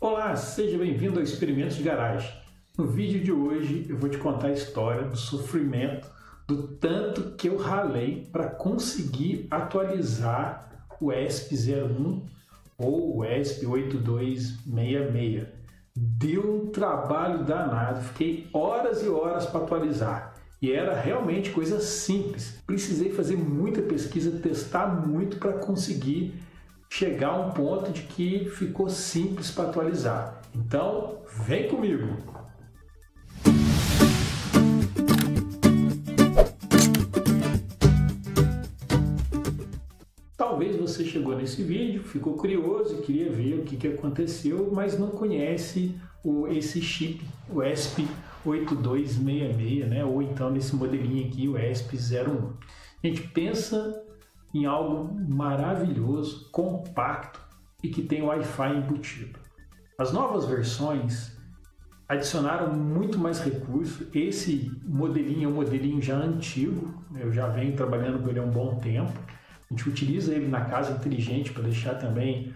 Olá, seja bem-vindo ao Experimentos de Garagem. No vídeo de hoje eu vou te contar a história do sofrimento, do tanto que eu ralei para conseguir atualizar o ESP01 ou o ESP8266. Deu um trabalho danado, fiquei horas e horas para atualizar. E era realmente coisa simples. Precisei fazer muita pesquisa, testar muito para conseguir chegar a um ponto de que ficou simples para atualizar. Então, vem comigo! Talvez você chegou nesse vídeo, ficou curioso e queria ver o que aconteceu, mas não conhece esse chip, o ESP8266, né? Ou então nesse modelinho aqui, o ESP01. A gente pensa em algo maravilhoso, compacto e que tem Wi-Fi embutido. As novas versões adicionaram muito mais recursos. Esse modelinho é um modelinho já antigo, eu já venho trabalhando com ele há um bom tempo. A gente utiliza ele na casa inteligente para deixar também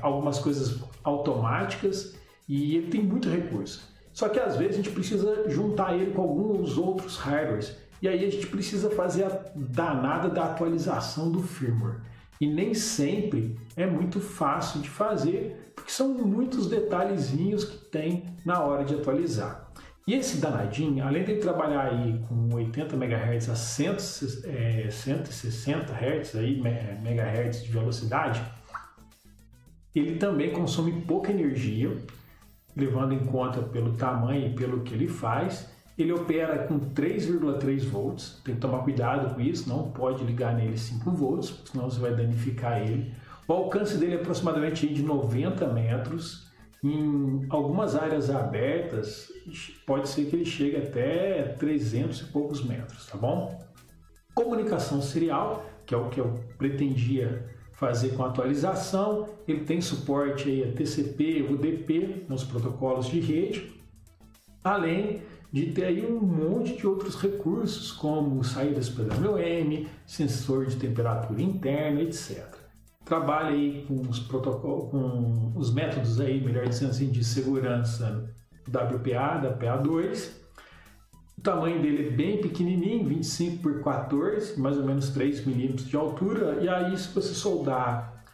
algumas coisas automáticas e ele tem muito recurso. Só que às vezes a gente precisa juntar ele com alguns outros hardwares. E aí a gente precisa fazer a danada da atualização do firmware. E nem sempre é muito fácil de fazer, porque são muitos detalhezinhos que tem na hora de atualizar. E esse danadinho, além de trabalhar aí com 80 MHz a 160 Hz, megahertz de velocidade, ele também consome pouca energia, levando em conta pelo tamanho e pelo que ele faz. Ele opera com 3,3 volts, tem que tomar cuidado com isso, não pode ligar nele 5 volts, senão você vai danificar ele. O alcance dele é aproximadamente de 90 metros, em algumas áreas abertas pode ser que ele chegue até 300 e poucos metros, tá bom? Comunicação serial, que é o que eu pretendia fazer com a atualização, ele tem suporte aí a TCP, UDP, nos protocolos de rede, além de ter aí um monte de outros recursos, como saídas PWM, sensor de temperatura interna, etc. Trabalha aí com os protocolos, com os métodos aí, melhor dizendo assim, de segurança WPA, da PA2. O tamanho dele é bem pequenininho, 25 por 14, mais ou menos 3 milímetros de altura. E aí, se você soldar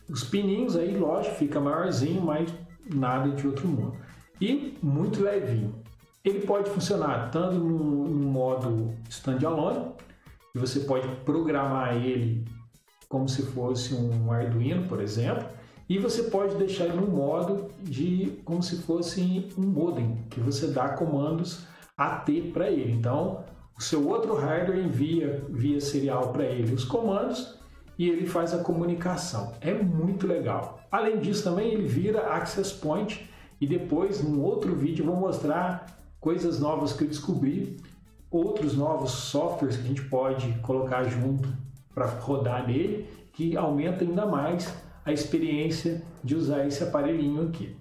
os pininhos, aí, lógico, fica maiorzinho, mas nada de outro mundo. E muito levinho. Ele pode funcionar tanto no modo standalone, e você pode programar ele como se fosse um Arduino, por exemplo, e você pode deixar ele no modo de como se fosse um modem, que você dá comandos AT para ele. Então, o seu outro hardware envia via serial para ele os comandos e ele faz a comunicação. É muito legal. Além disso, também ele vira access point, e depois, num outro vídeo, eu vou mostrar coisas novas que eu descobri, outros novos softwares que a gente pode colocar junto para rodar nele, que aumenta ainda mais a experiência de usar esse aparelhinho aqui.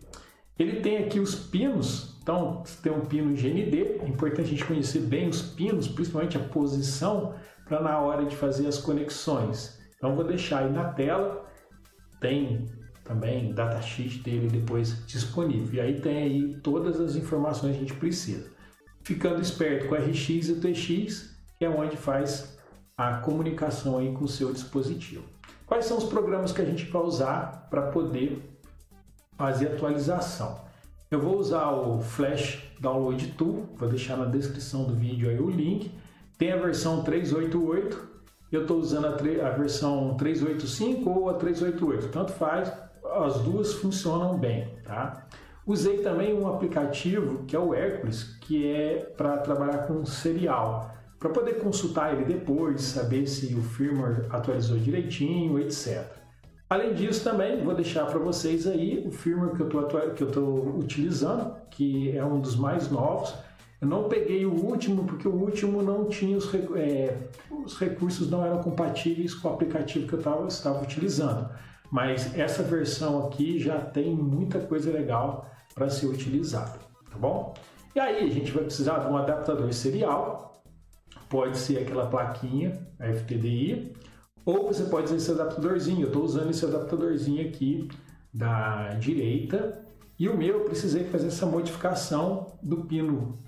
Ele tem aqui os pinos, então tem um pino GND, é importante a gente conhecer bem os pinos, principalmente a posição, para na hora de fazer as conexões. Então vou deixar aí na tela, tem também datasheet dele depois disponível. E aí tem aí todas as informações que a gente precisa. Ficando esperto com o RX e o TX, que é onde faz a comunicação aí com o seu dispositivo. Quais são os programas que a gente vai usar para poder fazer a atualização? Eu vou usar o Flash Download Tool, vou deixar na descrição do vídeo aí o link. Tem a versão 388, eu estou usando a versão 385 ou a 388, tanto faz. As duas funcionam bem, tá? Usei também um aplicativo que é o Hércules, que é para trabalhar com serial, para poder consultar ele depois, saber se o firmware atualizou direitinho, etc. Além disso, também vou deixar para vocês aí o firmware que eu estou utilizando, que é um dos mais novos. Eu não peguei o último, porque o último não tinha os recursos não eram compatíveis com o aplicativo que eu estava utilizando. Mas essa versão aqui já tem muita coisa legal para ser utilizada, tá bom? E aí a gente vai precisar de um adaptador serial, pode ser aquela plaquinha FTDI, ou você pode usar esse adaptadorzinho. Eu estou usando esse adaptadorzinho aqui da direita, e o meu eu precisei fazer essa modificação do pino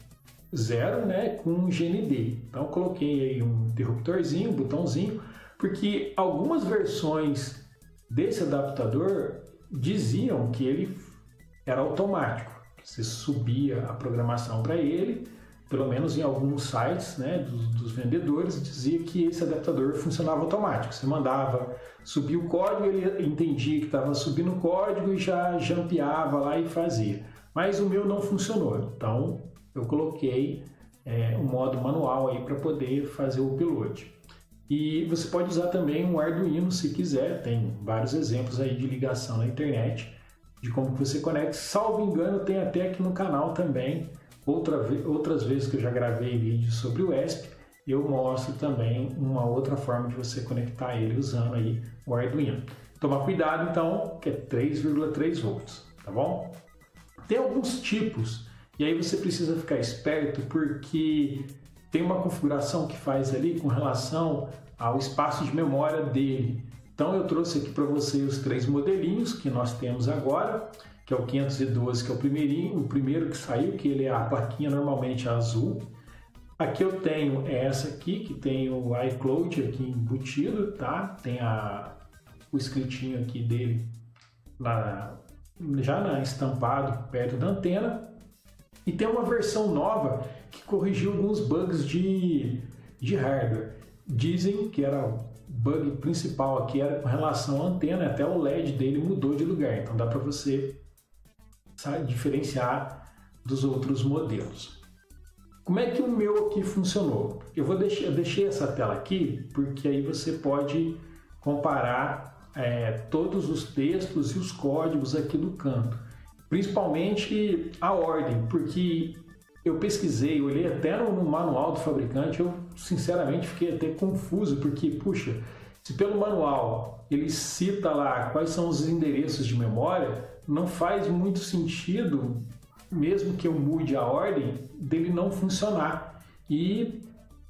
0, né, com GND. Então eu coloquei aí um interruptorzinho, um botãozinho, porque algumas versões desse adaptador diziam que ele era automático. Você subia a programação para ele, pelo menos em alguns sites, né, dos vendedores, dizia que esse adaptador funcionava automático. Você mandava subir o código, ele entendia que estava subindo o código e já jampeava lá e fazia. Mas o meu não funcionou, então eu coloquei um modo manual aí para poder fazer o upload. E você pode usar também um Arduino se quiser, tem vários exemplos aí de ligação na internet, de como você conecta. Salvo engano, tem até aqui no canal também, outras vezes que eu já gravei vídeos sobre o ESP, eu mostro também uma outra forma de você conectar ele usando aí o Arduino. Toma cuidado então, que é 3,3 volts, tá bom? Tem alguns tipos, e aí você precisa ficar esperto porque tem uma configuração que faz ali com relação ao espaço de memória dele. Então eu trouxe aqui para você os 3 modelinhos que nós temos agora, que é o 512, que é o primeiro que saiu, que ele é a plaquinha normalmente azul. Aqui eu tenho essa aqui, que tem o iCloud aqui embutido, tá? Tem o escritinho aqui dele já estampado perto da antena. E tem uma versão nova que corrigiu alguns bugs de hardware. Dizem que era o bug principal aqui era com relação à antena, até o LED dele mudou de lugar, então dá para você diferenciar dos outros modelos. Como é que o meu aqui funcionou? Eu deixei essa tela aqui porque aí você pode comparar todos os textos e os códigos aqui do canto, principalmente a ordem, porque eu pesquisei, olhei até no manual do fabricante, eu sinceramente fiquei até confuso, porque, puxa, se pelo manual ele cita lá quais são os endereços de memória, não faz muito sentido, mesmo que eu mude a ordem, dele não funcionar. E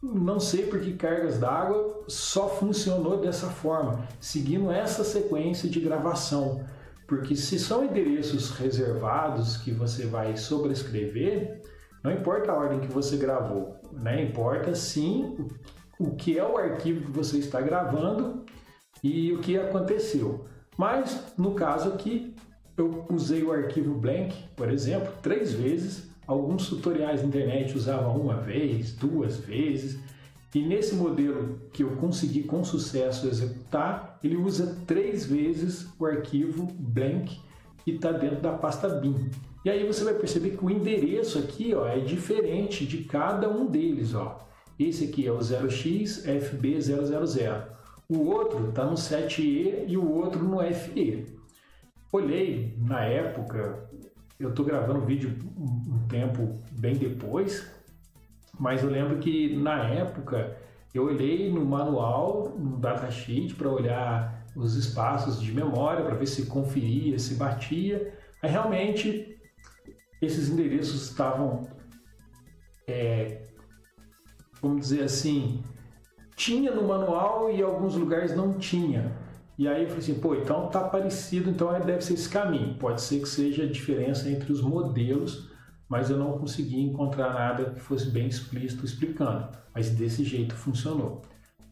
não sei por que cargas d'água só funcionou dessa forma, seguindo essa sequência de gravação. Porque se são endereços reservados que você vai sobrescrever, não importa a ordem que você gravou, né? Importa sim o que é o arquivo que você está gravando e o que aconteceu. Mas no caso aqui, eu usei o arquivo blank, por exemplo, 3 vezes. Alguns tutoriais na internet usavam 1 vez, 2 vezes. E nesse modelo que eu consegui com sucesso executar, ele usa 3 vezes o arquivo blank e está dentro da pasta bin. E aí você vai perceber que o endereço aqui, ó, é diferente de cada um deles. Ó. Esse aqui é o 0xFB000. O outro está no 7E e o outro no FE. Olhei na época, eu estou gravando o vídeo um tempo bem depois, mas eu lembro que na época eu olhei no manual, no datasheet, para olhar os espaços de memória, para ver se conferia, se batia. Aí realmente esses endereços estavam, vamos dizer assim, tinha no manual e em alguns lugares não tinha. E aí eu falei assim, pô, então tá parecido, então deve ser esse caminho. Pode ser que seja a diferença entre os modelos, mas eu não consegui encontrar nada que fosse bem explícito explicando. Mas desse jeito funcionou.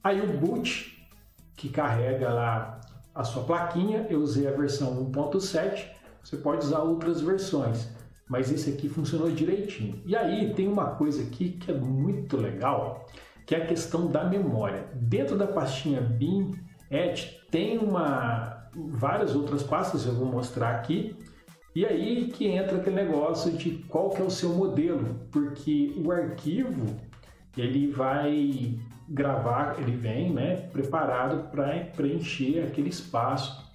Aí o boot, que carrega lá a sua plaquinha, eu usei a versão 1.7, você pode usar outras versões, mas esse aqui funcionou direitinho. E aí tem uma coisa aqui que é muito legal, que é a questão da memória. Dentro da pastinha bin tem várias outras pastas, eu vou mostrar aqui, e aí que entra aquele negócio de qual que é o seu modelo, porque o arquivo ele vai gravar, ele vem, né, preparado para preencher aquele espaço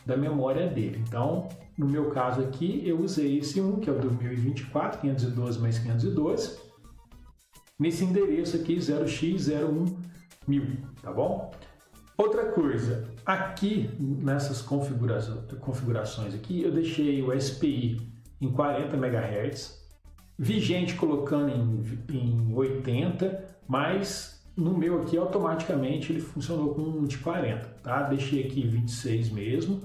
da memória dele. Então, no meu caso aqui, eu usei esse que é o 2024, 512 mais 512, nesse endereço aqui, 0x01.1000, tá bom? Outra coisa, aqui nessas configurações aqui, eu deixei o SPI em 40 MHz, vi gente colocando em 80, mas no meu aqui automaticamente ele funcionou com um de 40, tá? Deixei aqui 26 mesmo.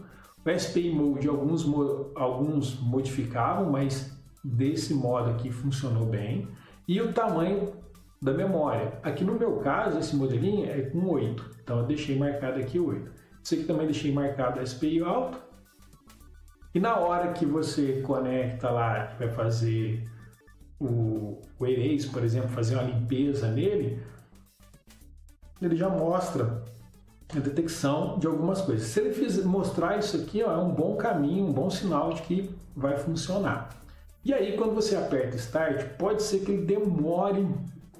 O SPI Mode alguns modificavam, mas desse modo aqui funcionou bem. E o tamanho da memória. Aqui no meu caso, esse modelinho é com 8. Então eu deixei marcado aqui 8. Isso aqui também deixei marcado SPI alto. E na hora que você conecta lá, que vai fazer o erase, por exemplo, fazer uma limpeza nele, ele já mostra a detecção de algumas coisas. Se ele mostrar isso aqui, ó, é um bom caminho, um bom sinal de que vai funcionar. E aí, quando você aperta Start, pode ser que ele demore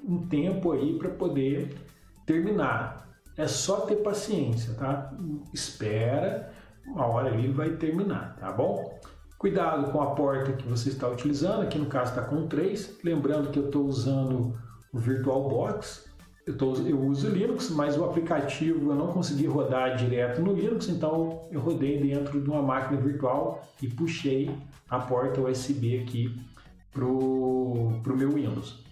um tempo aí para poder terminar. É só ter paciência, tá? Espera, uma hora ali ele vai terminar, tá bom? Cuidado com a porta que você está utilizando, aqui no caso está com 3. Lembrando que eu estou usando o VirtualBox. Eu uso Linux, mas o aplicativo eu não consegui rodar direto no Linux, então eu rodei dentro de uma máquina virtual e puxei a porta USB aqui para o meu Windows.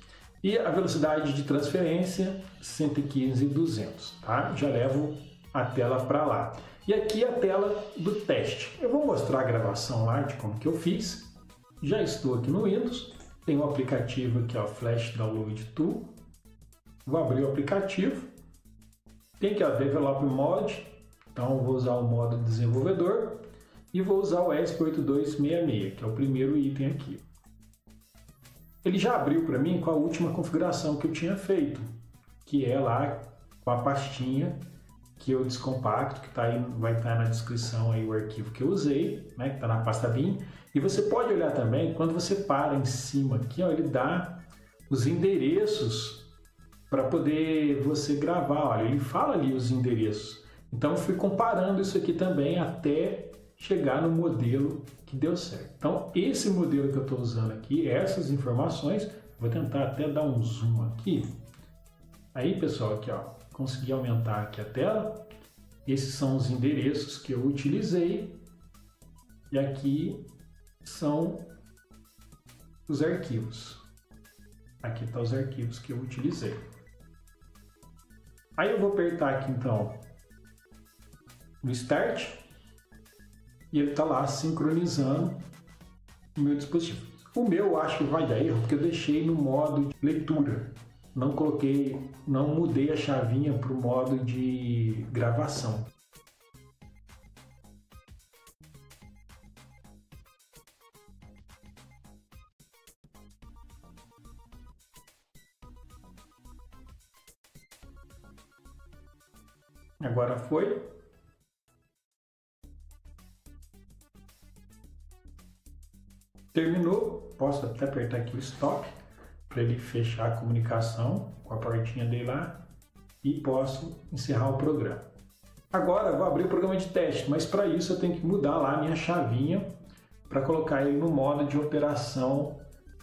E a velocidade de transferência 115/200, tá? Já levo a tela para lá. E aqui a tela do teste. Eu vou mostrar a gravação lá de como que eu fiz. Já estou aqui no Windows. Tem um aplicativo aqui, ó, Flash Download Tool. Vou abrir o aplicativo. Tem aqui, ó, Developer Mode. Então vou usar o modo desenvolvedor e vou usar o ESP8266, que é o primeiro item aqui. Ele já abriu para mim com a última configuração que eu tinha feito, que é lá com a pastinha que eu descompacto, que tá aí, vai estar na descrição aí o arquivo que eu usei, né, que está na pasta bin. E você pode olhar também, quando você para em cima aqui, ó, ele dá os endereços para poder você gravar. Olha, ele fala ali os endereços. Então eu fui comparando isso aqui também até chegar no modelo que deu certo. Então esse modelo que eu estou usando aqui, essas informações, vou tentar até dar um zoom aqui. Aí, pessoal, aqui, ó, consegui aumentar aqui a tela. Esses são os endereços que eu utilizei. E aqui são os arquivos. Aqui estão os arquivos que eu utilizei. Aí eu vou apertar aqui, então, no Start. E ele está lá sincronizando o meu dispositivo. O meu eu acho que vai dar erro, porque eu deixei no modo de leitura. Não mudei a chavinha para o modo de gravação. Agora foi. Terminou. Posso até apertar aqui o Stop para ele fechar a comunicação com a portinha dele lá e posso encerrar o programa. Agora eu vou abrir o programa de teste, mas para isso eu tenho que mudar lá a minha chavinha para colocar ele no modo de operação,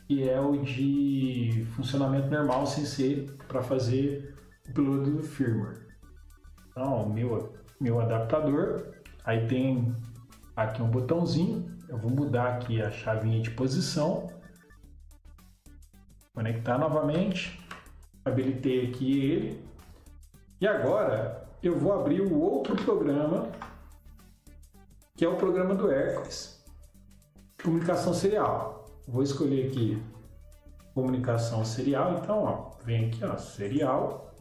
que é o de funcionamento normal, sem ser para fazer o upload do firmware. Então, meu adaptador, aí tem aqui um botãozinho, eu vou mudar aqui a chavinha de posição, conectar novamente, habilitei aqui ele, e agora eu vou abrir o outro programa, que é o programa do Hércules, comunicação serial. Vou escolher aqui comunicação serial, então ó, vem aqui, ó, serial,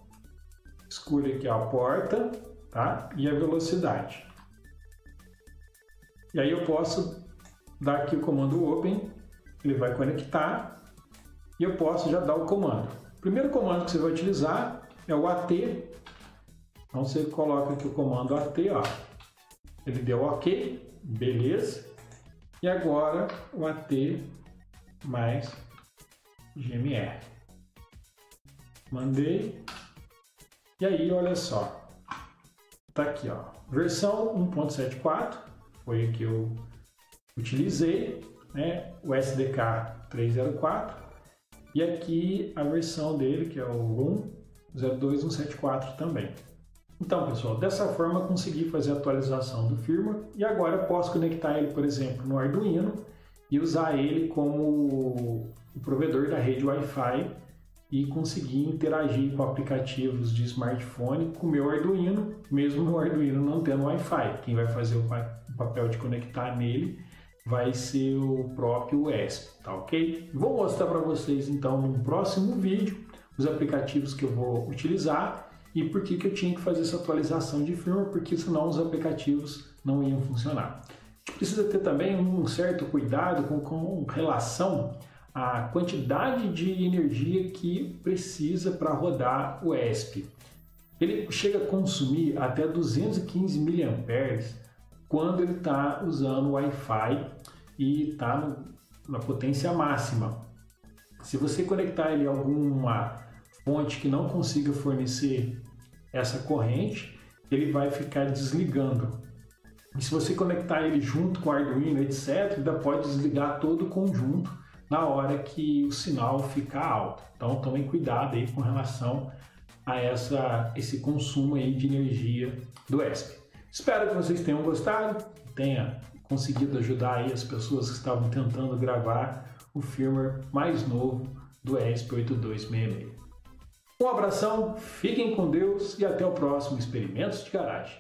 escolho aqui a porta, tá? E a velocidade. E aí eu posso dar aqui o comando Open, ele vai conectar e eu posso já dar o comando. O primeiro comando que você vai utilizar é o AT. Então você coloca aqui o comando AT, ó. Ele deu OK, beleza. E agora o AT mais GMR. Mandei. E aí, olha só. Tá aqui, ó. Versão 1.74 foi a que eu utilizei, né? O SDK 304. E aqui a versão dele, que é o 1.02.174 também. Então, pessoal, dessa forma eu consegui fazer a atualização do firmware e agora eu posso conectar ele, por exemplo, no Arduino e usar ele como o provedor da rede Wi-Fi e conseguir interagir com aplicativos de smartphone com o meu Arduino, mesmo o Arduino não tendo Wi-Fi. Quem vai fazer o papel de conectar nele vai ser o próprio ESP, tá ok? Vou mostrar para vocês então no próximo vídeo os aplicativos que eu vou utilizar e por que eu tinha que fazer essa atualização de firmware, porque senão os aplicativos não iam funcionar. A gente precisa ter também um certo cuidado com relação à quantidade de energia que precisa para rodar o ESP. Ele chega a consumir até 215 mAh quando ele está usando o Wi-Fi e está na potência máxima. Se você conectar ele a alguma fonte que não consiga fornecer essa corrente, ele vai ficar desligando. E se você conectar ele junto com o Arduino, etc., ainda pode desligar todo o conjunto na hora que o sinal ficar alto. Então tomem cuidado aí com relação a esse consumo aí de energia do ESP. Espero que vocês tenham gostado, tenha conseguido ajudar aí as pessoas que estavam tentando gravar o firmware mais novo do ESP8266. Um abração, fiquem com Deus e até o próximo Experimentos de Garagem.